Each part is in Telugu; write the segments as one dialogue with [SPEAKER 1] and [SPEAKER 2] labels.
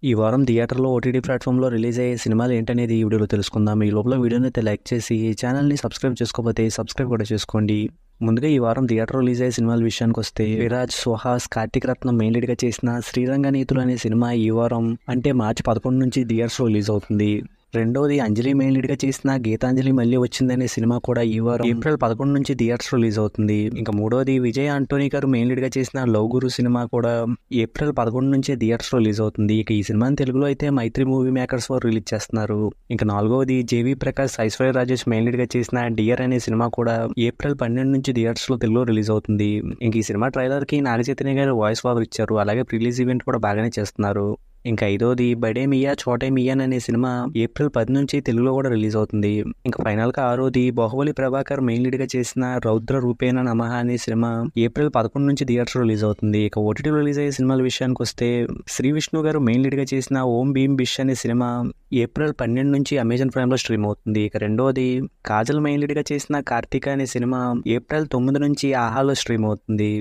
[SPEAKER 1] ఈ వారం థియేటర్లో ఓటీటీ ప్లాట్ఫామ్లో రిలీజ్ అయ్యే సినిమాలు ఏంటనేది ఈ వీడియోలో తెలుసుకుందాం. ఈ లోపల వీడియోని అయితే లైక్ చేసి ఛానల్ని సబ్స్క్రైబ్ చేసుకోకపోతే సబ్స్క్రైబ్ కూడా చేసుకోండి. ముందుగా ఈ వారం థియేటర్లో రిలీజ్ అయ్యే సినిమాల విషయానికి వస్తే విరాజ్, సుహాస్, కార్తీక్ రత్నం మెయిన్ లీడ్గా చేసిన శ్రీరంగనీతులు అనే సినిమా ఈ వారం అంటే మార్చి 11 నుంచి థియేటర్స్లో రిలీజ్ అవుతుంది. రెండోది అంజలి మెయిన్ లీడ్గా చేసిన గీతాంజలి మళ్ళీ వచ్చిందనే సినిమా కూడా ఈ వారం ఏప్రిల్ 11 నుంచి థియేటర్స్ రిలీజ్ అవుతుంది. ఇంకా మూడోది విజయ్ ఆంటోనీ గారు మెయిన్ లీడ్గా చేసిన లవ్ గురు సినిమా కూడా ఏప్రిల్ 11 నుంచి థియేటర్స్ రిలీజ్ అవుతుంది. ఇక ఈ సినిమాని తెలుగులో అయితే మైత్రి మూవీ మేకర్స్ వారు రిలీజ్ చేస్తున్నారు. ఇంకా నాలుగోది జేవి ప్రకాష్, ఐశ్వర్య రాజేష్ మెయిన్ లీడ్గా చేసిన డియర్ అనే సినిమా కూడా ఏప్రిల్ 12 నుంచి థియేటర్స్ లో తెలుగులో రిలీజ్ అవుతుంది. ఇంక ఈ సినిమా ట్రైలర్ కి నాగ చైతన్య గారు వాయిస్ ఓవర్ ఇచ్చారు. అలాగే రిలీజ్ ఈవెంట్ కూడా బాగానే చేస్తున్నారు. ఇంకా ఐదోది బడే మియా చోటే మియాన్ అనే సినిమా ఏప్రిల్ 10 నుంచి తెలుగులో కూడా రిలీజ్ అవుతుంది. ఇంకా ఫైనల్ గా ఆరోది బాహుబలి ప్రభాకర్ మెయిన్ లీడ్ గా చేసిన రౌద్ర రూపేణ నమః అనే సినిమా ఏప్రిల్ 11 నుంచి థియేటర్ రిలీజ్ అవుతుంది. ఇక ఓటీటీ రిలీజ్ అయ్యే సినిమాల విషయానికి వస్తే శ్రీ విష్ణు గారు మెయిన్ లీడ్ గా చేసిన ఓం భీమ్ బిష్ అనే సినిమా ఏప్రిల్ 12 నుంచి అమెజాన్ ప్రైమ్ లో స్ట్రీమ్ అవుతుంది. ఇక రెండోది కాజల్ మెయిన్ లీడ్ గా చేసిన కార్తీక అనే సినిమా ఏప్రిల్ 9 నుంచి ఆహాలో స్ట్రీమ్ అవుతుంది.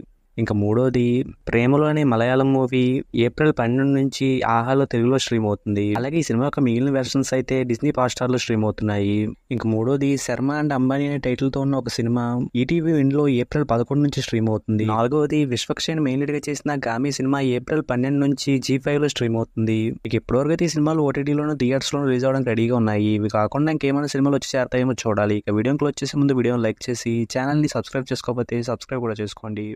[SPEAKER 1] ఇంకా మూడోది ప్రేమలో అనే మలయాళం మూవీ ఏప్రిల్ 12 నుంచి ఆహాలో తెలుగులో స్ట్రీమ్ అవుతుంది. అలాగే ఈ సినిమా యొక్క మిగిలిన వెర్షన్స్ అయితే డిస్నీ హాట్‌స్టార్ లో స్ట్రీమ్ అవుతున్నాయి. ఇంకా మూడోది శర్మ అండ్ అంబానీ అనే టైటిల్ తో ఉన్న ఒక సినిమా ఈటీవీ విన్లో ఏప్రిల్ 11 నుంచి స్ట్రీమ్ అవుతుంది. నాలుగోది విశ్వక్షేణ్ మెయిన్ లీడ్ గా చేసిన గామి సినిమా ఏప్రిల్ 12 నుంచి G5 లో స్ట్రీమ్ అవుతుంది. ఇక ఇప్పటివరకు అయితే ఈ సినిమాలు ఓటీటీలోను థియేటర్స్ లో రిలీజ్ అవడానికి రెడీగా ఉన్నాయి. ఇవి కాకుండా ఇంకేమైనా సినిమాలు వచ్చి చేరతాయేమో చూడాలి. ఇక వీడియోకి వచ్చేసే ముందు వీడియోని లైక్ చేసి ఛానల్ ని సబ్స్క్రైబ్ చేసుకోకపోతే సబ్స్క్రైబ్ కూడా చేసుకోండి.